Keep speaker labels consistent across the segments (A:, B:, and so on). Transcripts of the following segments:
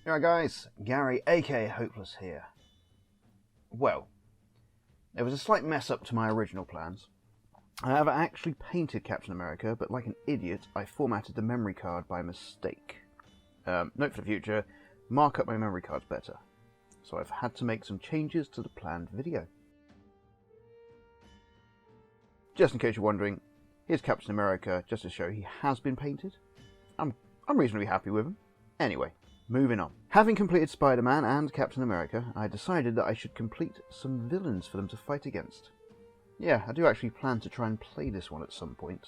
A: Alright guys, Gary aka Hopeless here. Well, there was a slight mess up to my original plans. I have actually painted Captain America, but like an idiot, I formatted the memory card by mistake. Note for the future, mark up my memory cards better. So I've had to make some changes to the planned video. Just in case you're wondering, here's Captain America, just to show he has been painted. I'm reasonably happy with him. Anyway, moving on. Having completed Spider-Man and Captain America, I decided that I should complete some villains for them to fight against. Yeah, I do actually plan to try and play this one at some point,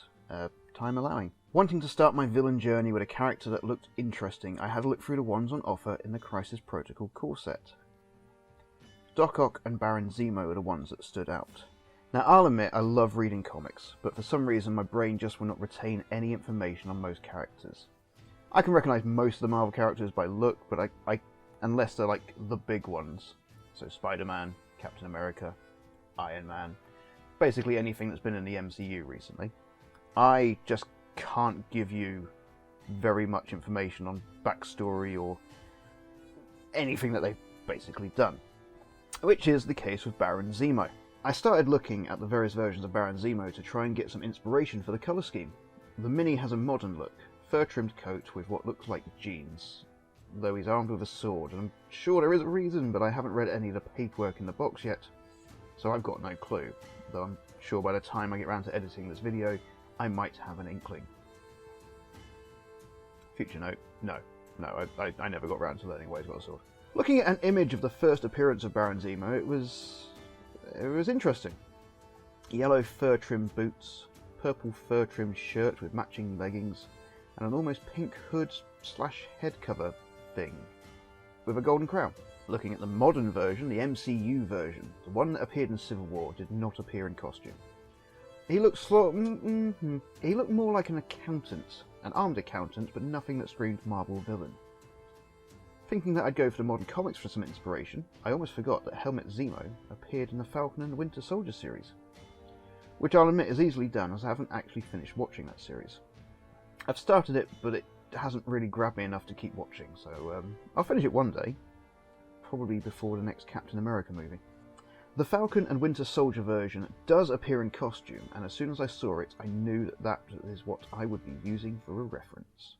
A: time allowing. Wanting to start my villain journey with a character that looked interesting, I had a look through the ones on offer in the Crisis Protocol core set. Doc Ock and Baron Zemo are the ones that stood out. Now I'll admit I love reading comics, but for some reason my brain just will not retain any information on most characters. I can recognise most of the Marvel characters by look, but I unless they're like the big ones. So Spider-Man, Captain America, Iron Man, basically anything that's been in the MCU recently. I just can't give you very much information on backstory or anything that they've basically done. Which is the case with Baron Zemo. I started looking at the various versions of Baron Zemo to try and get some inspiration for the colour scheme. The Mini has a modern look, fur-trimmed coat with what looks like jeans, though he's armed with a sword, and I'm sure there is a reason, but I haven't read any of the paperwork in the box yet, so I've got no clue, though I'm sure by the time I get around to editing this video, I might have an inkling. Future note, no, I never got around to learning why he's got a sword. Looking at an image of the first appearance of Baron Zemo, it was interesting. Yellow fur-trimmed boots, purple fur-trimmed shirt with matching leggings, and an almost pink hood / head cover thing with a golden crown. Looking at the modern version, the MCU version, the one that appeared in Civil War, did not appear in costume. He looked he looked more like an accountant, an armed accountant, but nothing that screamed Marvel villain. Thinking that I'd go for the modern comics for some inspiration, I almost forgot that Helmet Zemo appeared in the Falcon and the Winter Soldier series, which I'll admit is easily done as I haven't actually finished watching that series. I've started it, but it hasn't really grabbed me enough to keep watching, so I'll finish it one day, probably before the next Captain America movie. The Falcon and Winter Soldier version does appear in costume, and as soon as I saw it, I knew that that is what I would be using for a reference.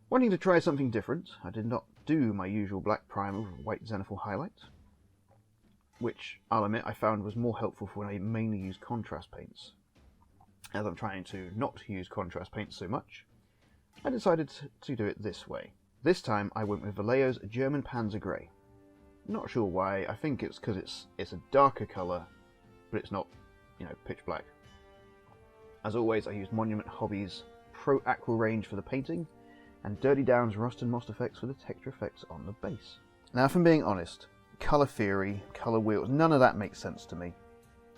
A: Wanting to try something different, I did not do my usual black primer with white zenithal highlight, which I'll admit I found was more helpful for when I mainly use contrast paints. As I'm trying to not use contrast paints so much, I decided to do it this way. This time I went with Vallejo's German Panzer Grey. Not sure why, I think it's because it's a darker colour, but it's not, pitch black. As always, I used Monument Hobbies Pro Aqua range for the painting, and Dirty Down's Rust and Moss effects for the texture effects on the base. Now if I'm being honest, colour theory, colour wheels, none of that makes sense to me.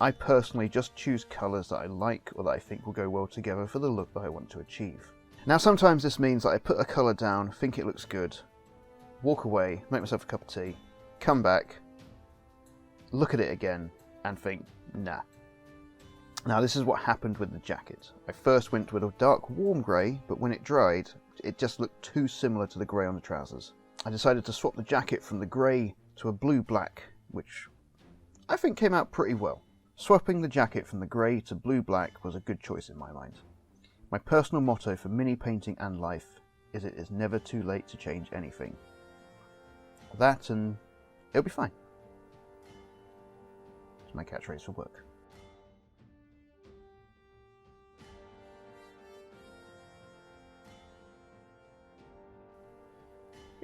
A: I personally just choose colours that I like or that I think will go well together for the look that I want to achieve. Now sometimes this means that I put a colour down, think it looks good, walk away, make myself a cup of tea, come back, look at it again, and think, nah. Now this is what happened with the jacket. I first went with a dark warm grey, but when it dried, it just looked too similar to the grey on the trousers. I decided to swap the jacket from the grey to a blue-black, which I think came out pretty well. Swapping the jacket from the grey to blue-black was a good choice in my mind. My personal motto for mini painting and life is it is never too late to change anything. That and it'll be fine. It's my catchphrase for work.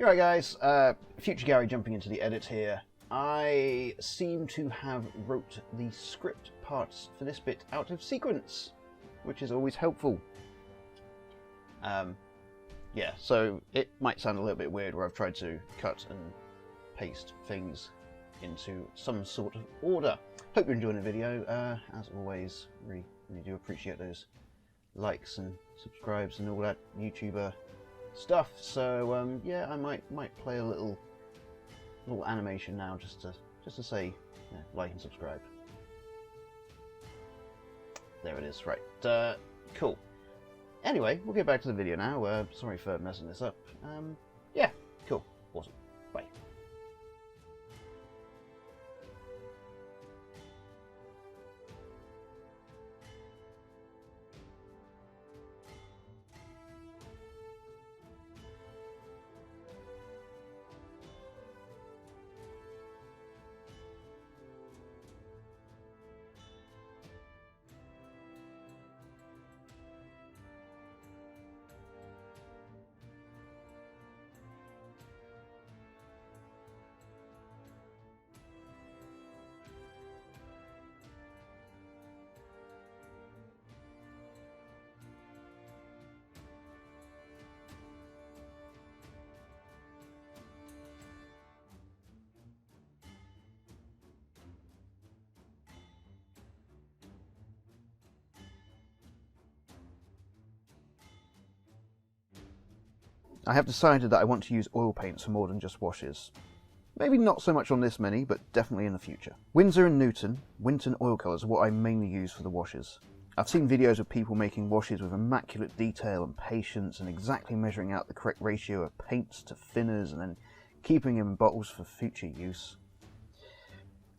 A: Alright guys, future Gary jumping into the edit here. I seem to have wrote the script parts for this bit out of sequence, which is always helpful. Yeah, so it might sound a little bit weird where I've tried to cut and paste things into some sort of order. Hope you're enjoying the video. As always, really do appreciate those likes and subscribes and all that YouTuber stuff. So yeah, I might play a little animation now just to say like and subscribe. There it is. Right. Cool. Anyway, we'll get back to the video now. Sorry for messing this up. Yeah, cool. Awesome. Bye. I have decided that I want to use oil paints for more than just washes. Maybe not so much on this mini, but definitely in the future. Winsor and Newton oil colours are what I mainly use for the washes. I've seen videos of people making washes with immaculate detail and patience and exactly measuring out the correct ratio of paints to thinners and then keeping them in bottles for future use.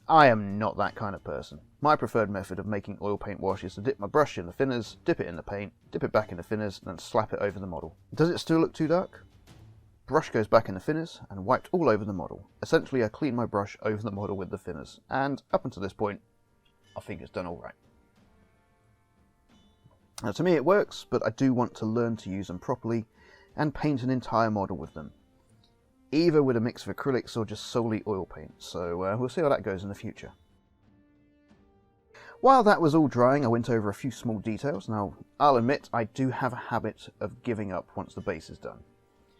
A: I am not that kind of person. My preferred method of making oil paint wash is to dip my brush in the thinners, dip it in the paint, dip it back in the thinners, and then slap it over the model. Does it still look too dark? Brush goes back in the thinners and wiped all over the model. Essentially, I clean my brush over the model with the thinners, and up until this point, I think it's done alright. Now, to me it works, but I do want to learn to use them properly and paint an entire model with them. Either with a mix of acrylics or just solely oil paint, so we'll see how that goes in the future. While that was all drying, I went over a few small details. Now, I'll admit, I do have a habit of giving up once the base is done.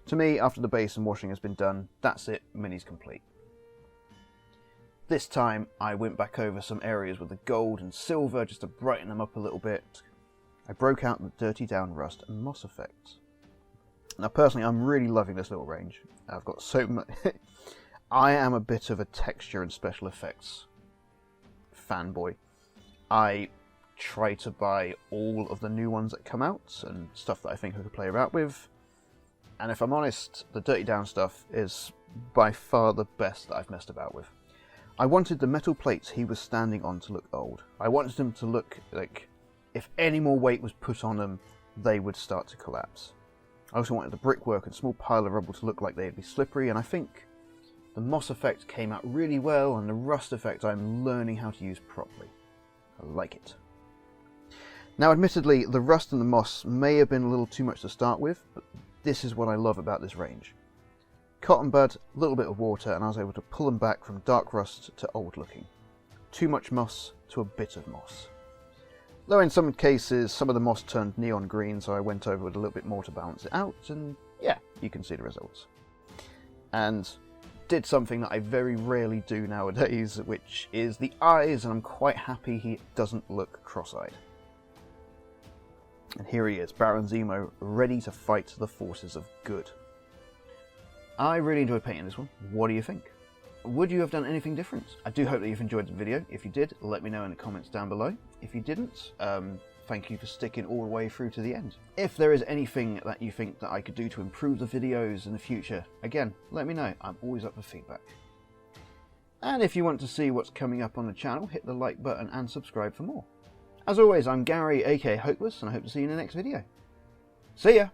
A: To me, after the base and washing has been done, that's it, mini's complete. This time, I went back over some areas with the gold and silver just to brighten them up a little bit. I broke out the dirty down rust and moss effects. Now, personally, I'm really loving this little range. I've got so much... I am a bit of a texture and special effects fanboy. I try to buy all of the new ones that come out and stuff that I think I could play about with. And if I'm honest, the dirty down stuff is by far the best that I've messed about with. I wanted the metal plates he was standing on to look old. I wanted them to look like if any more weight was put on them, they would start to collapse. I also wanted the brickwork and small pile of rubble to look like they'd be slippery, and I think the moss effect came out really well, and the rust effect I'm learning how to use properly. I like it. Now, admittedly, the rust and the moss may have been a little too much to start with, but this is what I love about this range. Cotton bud, a little bit of water, and I was able to pull them back from dark rust to old looking. Too much moss to a bit of moss. Though in some cases, some of the moss turned neon green, so I went over with a little bit more to balance it out, and yeah, you can see the results. And did something that I very rarely do nowadays, which is the eyes, and I'm quite happy he doesn't look cross-eyed. And here he is, Baron Zemo, ready to fight the forces of good. I really enjoyed painting this one. What do you think? Would you have done anything different? I do hope that you've enjoyed the video. If you did, let me know in the comments down below. If you didn't, thank you for sticking all the way through to the end. If there is anything that you think that I could do to improve the videos in the future, again, let me know. I'm always up for feedback. And if you want to see what's coming up on the channel, hit the like button and subscribe for more. As always, I'm Gary, aka Hopeless, and I hope to see you in the next video. See ya!